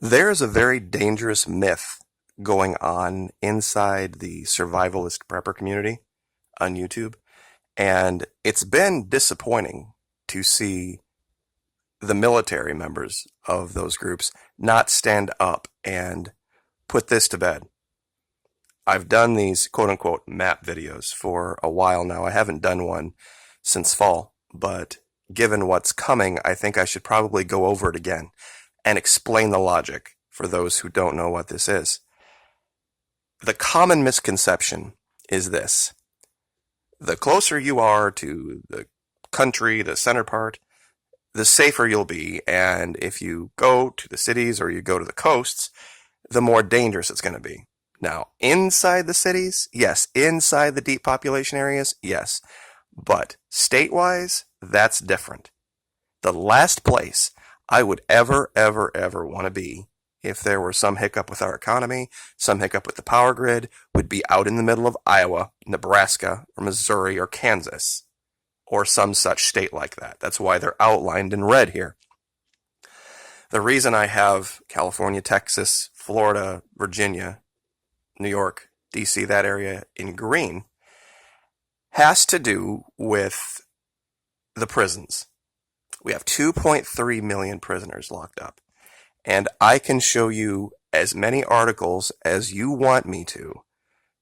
There's a very dangerous myth going on inside the survivalist prepper community on YouTube, and it's been disappointing to see the military members of those groups not stand up and put this to bed. I've done these quote unquote map videos for a while now. I haven't done one since fall, but given what's coming, I think I should probably go over it again and explain the logic for those who don't know what this is. The common misconception is this: the closer you are to the country, the center part, the safer you'll be. And if you go to the cities or you go to the coasts, the more dangerous it's going to be. Now, inside the cities, yes. Inside the deep population areas, yes. But state-wise, that's different. The last place I would ever want to be if there were some hiccup with our economy, some hiccup with the power grid, would be out in the middle of Iowa, Nebraska, or Missouri, or Kansas, or some such state like that. That's why they're outlined in red here. The reason I have California, Texas, Florida, Virginia, New York, DC, that area in green, has to do with the prisons. We have 2.3 million prisoners locked up. And I can show you as many articles as you want me to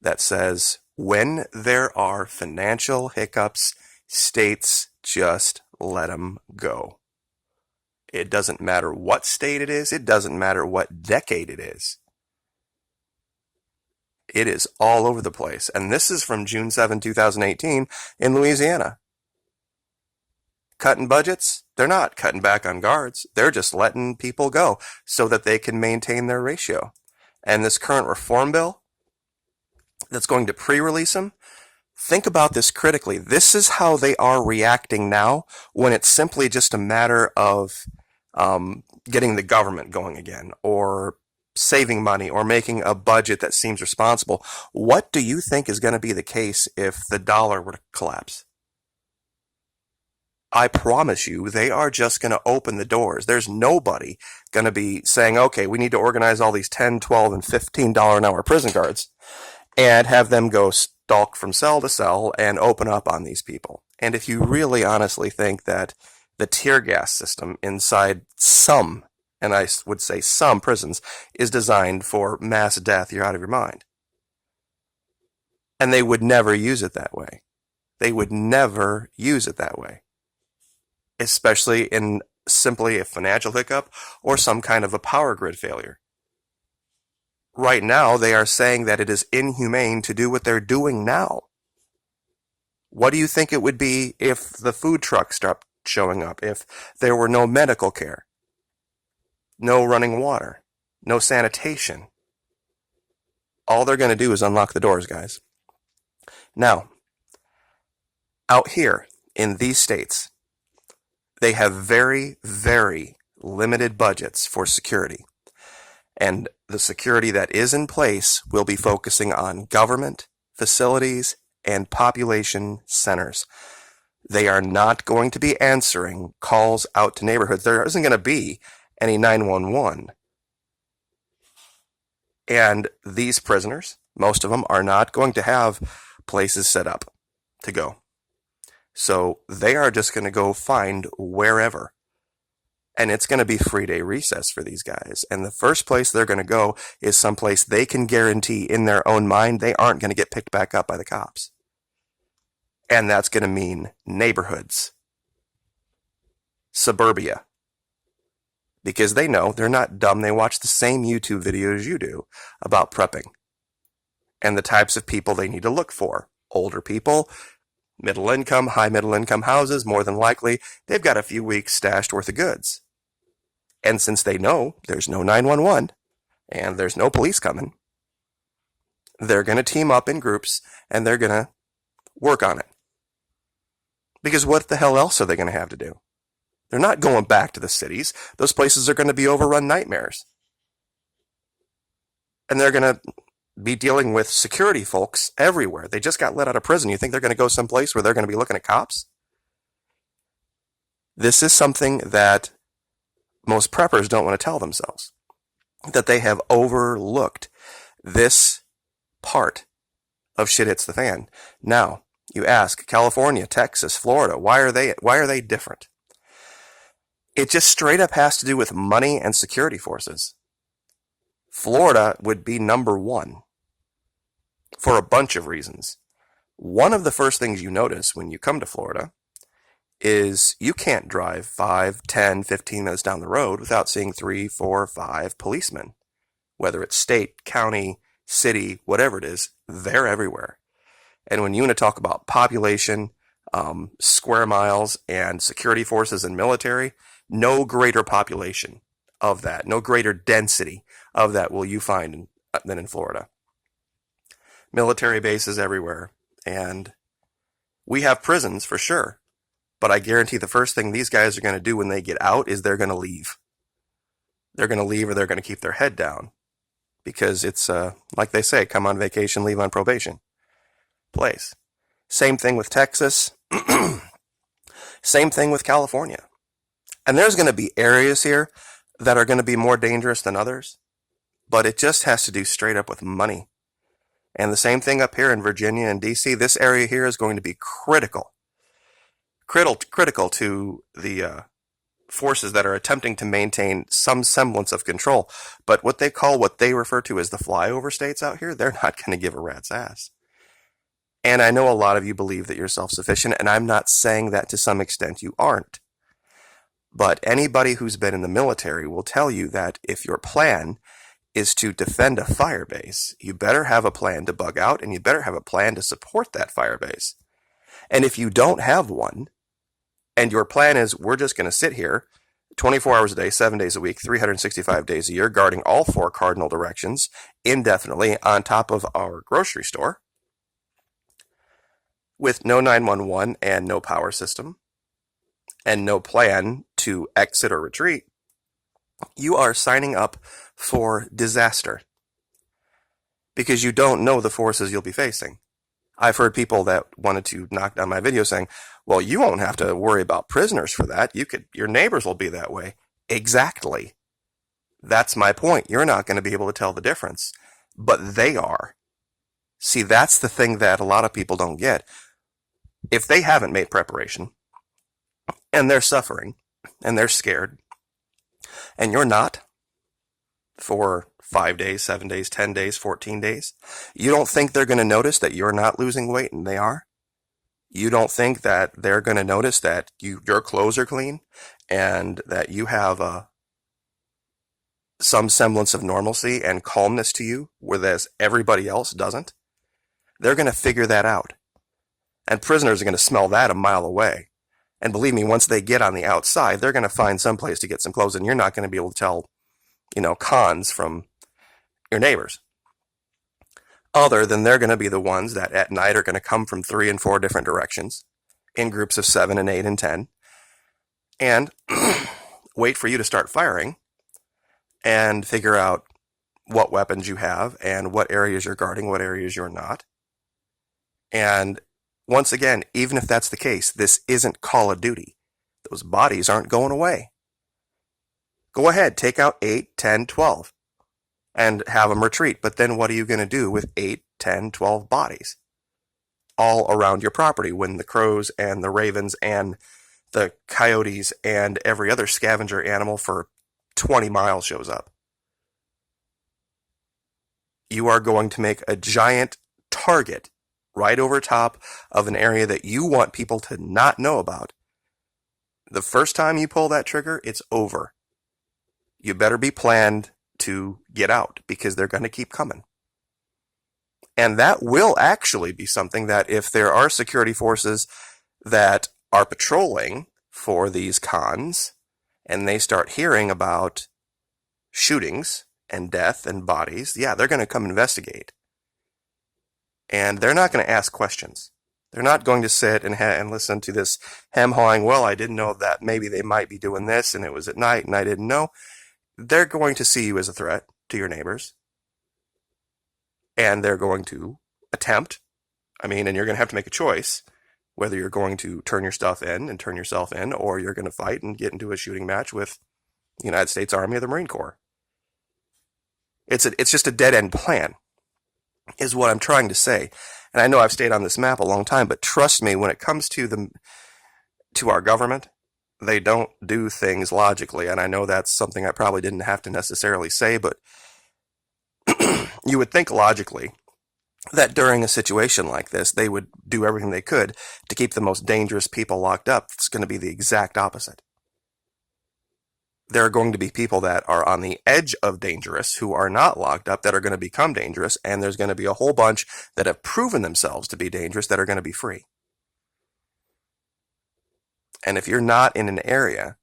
that says when there are financial hiccups, states just let them go. It doesn't matter what state it is. It doesn't matter what decade it is. It is all over the place. And this is from June 7, 2018 in Louisiana. Cutting budgets? They're not cutting back on guards. They're just letting people go so that they can maintain their ratio. And this current reform bill that's going to pre-release them, think about this critically. This is how they are reacting now when it's simply just a matter of getting the government going again, or saving money, or making a budget that seems responsible. What do you think is going to be the case if the dollar were to collapse? I promise you, they are just going to open the doors. There's nobody going to be saying, okay, we need to organize all these $10, $12, and $15 an hour prison guards and have them go stalk from cell to cell and open up on these people. And if you really honestly think that the tear gas system inside some, and I would say some prisons, is designed for mass death, you're out of your mind. And they would never use it that way. They would never use it that way. Especially in simply a financial hiccup or some kind of a power grid failure. Right now, they are saying that it is inhumane to do what they're doing now. What do you think it would be if the food trucks stopped showing up, if there were no medical care, no running water, no sanitation? All they're going to do is unlock the doors, guys. Now, out here in these states, they have very, very limited budgets for security. And the security that is in place will be focusing on government, facilities, and population centers. They are not going to be answering calls out to neighborhoods. There isn't going to be any 911. And these prisoners, most of them, are not going to have places set up to go. So they are just going to go find wherever. And it's going to be free day recess for these guys. And the first place they're going to go is someplace they can guarantee in their own mind they aren't going to get picked back up by the cops. And that's going to mean neighborhoods, suburbia. Because they know, they're not dumb, they watch the same YouTube videos you do about prepping. And the types of people they need to look for. Older people, middle income, high middle income houses, more than likely, they've got a few weeks stashed worth of goods. And since they know there's no 911 and there's no police coming, they're going to team up in groups and they're going to work on it. Because what the hell else are they going to have to do? They're not going back to the cities. Those places are going to be overrun nightmares. And they're going to be dealing with security folks everywhere. They just got let out of prison. You think they're going to go someplace where they're going to be looking at cops? This is something that most preppers don't want to tell themselves. that they have overlooked this part of shit hits the fan. Now, you ask California, Texas, Florida, why are they different? It just straight up has to do with money and security forces. Florida would be number one for a bunch of reasons. One of the first things you notice when you come to Florida is you can't drive 5, 10, 15 minutes down the road without seeing 3, 4, 5 policemen. Whether it's state, county, city, whatever it is, they're everywhere. And when you want to talk about population, square miles, and security forces and military, no greater population of that, no greater density of that will you find than in Florida. Military bases everywhere. And we have prisons for sure. But I guarantee the first thing these guys are going to do when they get out is they're going to leave. They're going to leave or they're going to keep their head down. Because it's, like they say, come on vacation, leave on probation place. Same thing with Texas. Same thing with California. And there's going to be areas here that are going to be more dangerous than others. But it just has to do straight up with money. And the same thing up here in Virginia and DC. This area here is going to be critical to the forces that are attempting to maintain some semblance of control. But what they refer to as the flyover states out here, they're not going to give a rat's ass. And I know a lot of you believe that you're self-sufficient, and I'm not saying that to some extent you aren't. But anybody who's been in the military will tell you that if your plan is to defend a fire base, you better have a plan to bug out, and you better have a plan to support that fire base. And if you don't have one, and your plan is we're just going to sit here 24 hours a day, 7 days a week, 365 days a year, guarding all 4 cardinal directions indefinitely on top of our grocery store, with no 911 and no power system, and no plan to exit or retreat, you are signing up for disaster. Because you don't know the forces you'll be facing. I've heard people that wanted to knock down my video saying, well, you won't have to worry about prisoners for that. Your neighbors will be that way. Exactly. That's my point. You're not going to be able to tell the difference. But they are. See, that's the thing that a lot of people don't get. If they haven't made preparation, and they're suffering, and they're scared, and you're not, for 5 days, 7 days, 10 days, 14 days, you don't think they're going to notice that you're not losing weight and they are? You don't think that they're going to notice that your clothes are clean and that you have some semblance of normalcy and calmness to you, whereas everybody else doesn't? They're going to figure that out. And prisoners are going to smell that a mile away. And believe me, once they get on the outside, they're going to find some place to get some clothes, and you're not going to be able to tell, cons from your neighbors. Other than they're going to be the ones that at night are going to come from 3 and 4 different directions in groups of 7 and 8 and 10 and wait for you to start firing and figure out what weapons you have and what areas you're guarding, what areas you're not. And once again, even if that's the case, this isn't Call of Duty. Those bodies aren't going away. Go ahead, take out 8, 10, 12 and have them retreat. But then what are you going to do with 8, 10, 12 bodies all around your property when the crows and the ravens and the coyotes and every other scavenger animal for 20 miles shows up? You are going to make a giant target right over top of an area that you want people to not know about. The first time you pull that trigger, it's over. You better be planned to get out because they're going to keep coming. And that will actually be something that if there are security forces that are patrolling for these cons and they start hearing about shootings and death and bodies, yeah, they're going to come investigate. And they're not going to ask questions. They're not going to sit and listen to this hem-hawing, well, I didn't know that maybe they might be doing this and it was at night and I didn't know. They're going to see you as a threat to your neighbors. And they're going to attempt, and you're going to have to make a choice, whether you're going to turn your stuff in and turn yourself in, or you're going to fight and get into a shooting match with the United States Army or the Marine Corps. It's just a dead end plan, is what I'm trying to say. And I know I've stayed on this map a long time, but trust me, when it comes to our government, they don't do things logically. And I know that's something I probably didn't have to necessarily say, but you would think logically that during a situation like this, they would do everything they could to keep the most dangerous people locked up. It's going to be the exact opposite. There are going to be people that are on the edge of dangerous who are not locked up that are going to become dangerous, and there's going to be a whole bunch that have proven themselves to be dangerous that are going to be free. And if you're not in an area,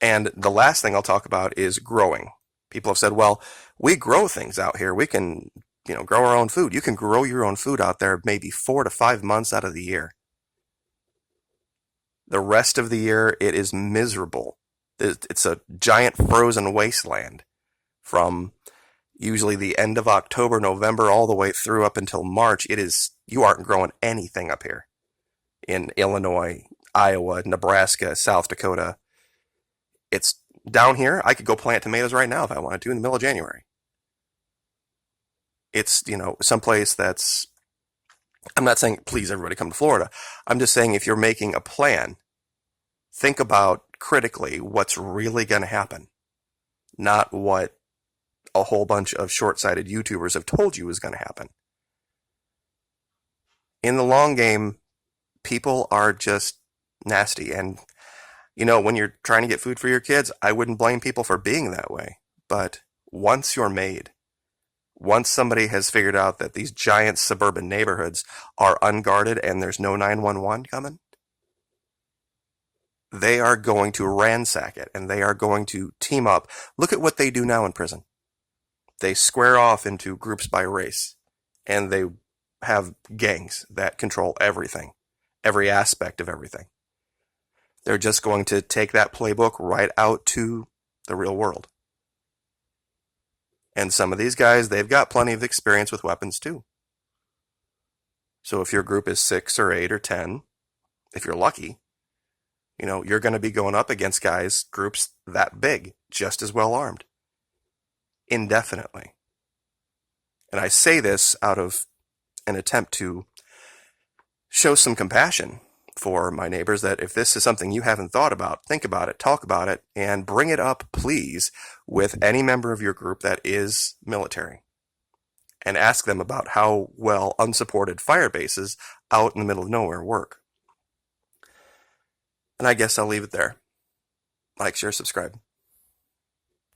and the last thing I'll talk about is growing. People have said, well, we grow things out here. We can, grow our own food. You can grow your own food out there maybe 4 to 5 months out of the year. The rest of the year, it is miserable. It's a giant frozen wasteland from usually the end of October, November, all the way through up until March. You aren't growing anything up here in Illinois, Iowa, Nebraska, South Dakota. It's down here. I could go plant tomatoes right now if I wanted to in the middle of January. It's, someplace that's, I'm not saying please everybody come to Florida. I'm just saying if you're making a plan, think about critically what's really going to happen, not what a whole bunch of short-sighted YouTubers have told you is going to happen. In the long game, people are just nasty. And, when you're trying to get food for your kids, I wouldn't blame people for being that way. But once you're made, once somebody has figured out that these giant suburban neighborhoods are unguarded and there's no 911 coming, they are going to ransack it and they are going to team up. Look at what they do now in prison. They square off into groups by race and they have gangs that control everything, every aspect of everything. They're just going to take that playbook right out to the real world. And some of these guys, they've got plenty of experience with weapons too. So if your group is 6 or 8 or 10, if you're lucky, you're going to be going up against groups that big, just as well armed, indefinitely. And I say this out of an attempt to show some compassion for my neighbors, that if this is something you haven't thought about, think about it, talk about it, and bring it up, please, with any member of your group that is military. And ask them about how well unsupported fire bases out in the middle of nowhere work. And I guess I'll leave it there. Like, share, subscribe.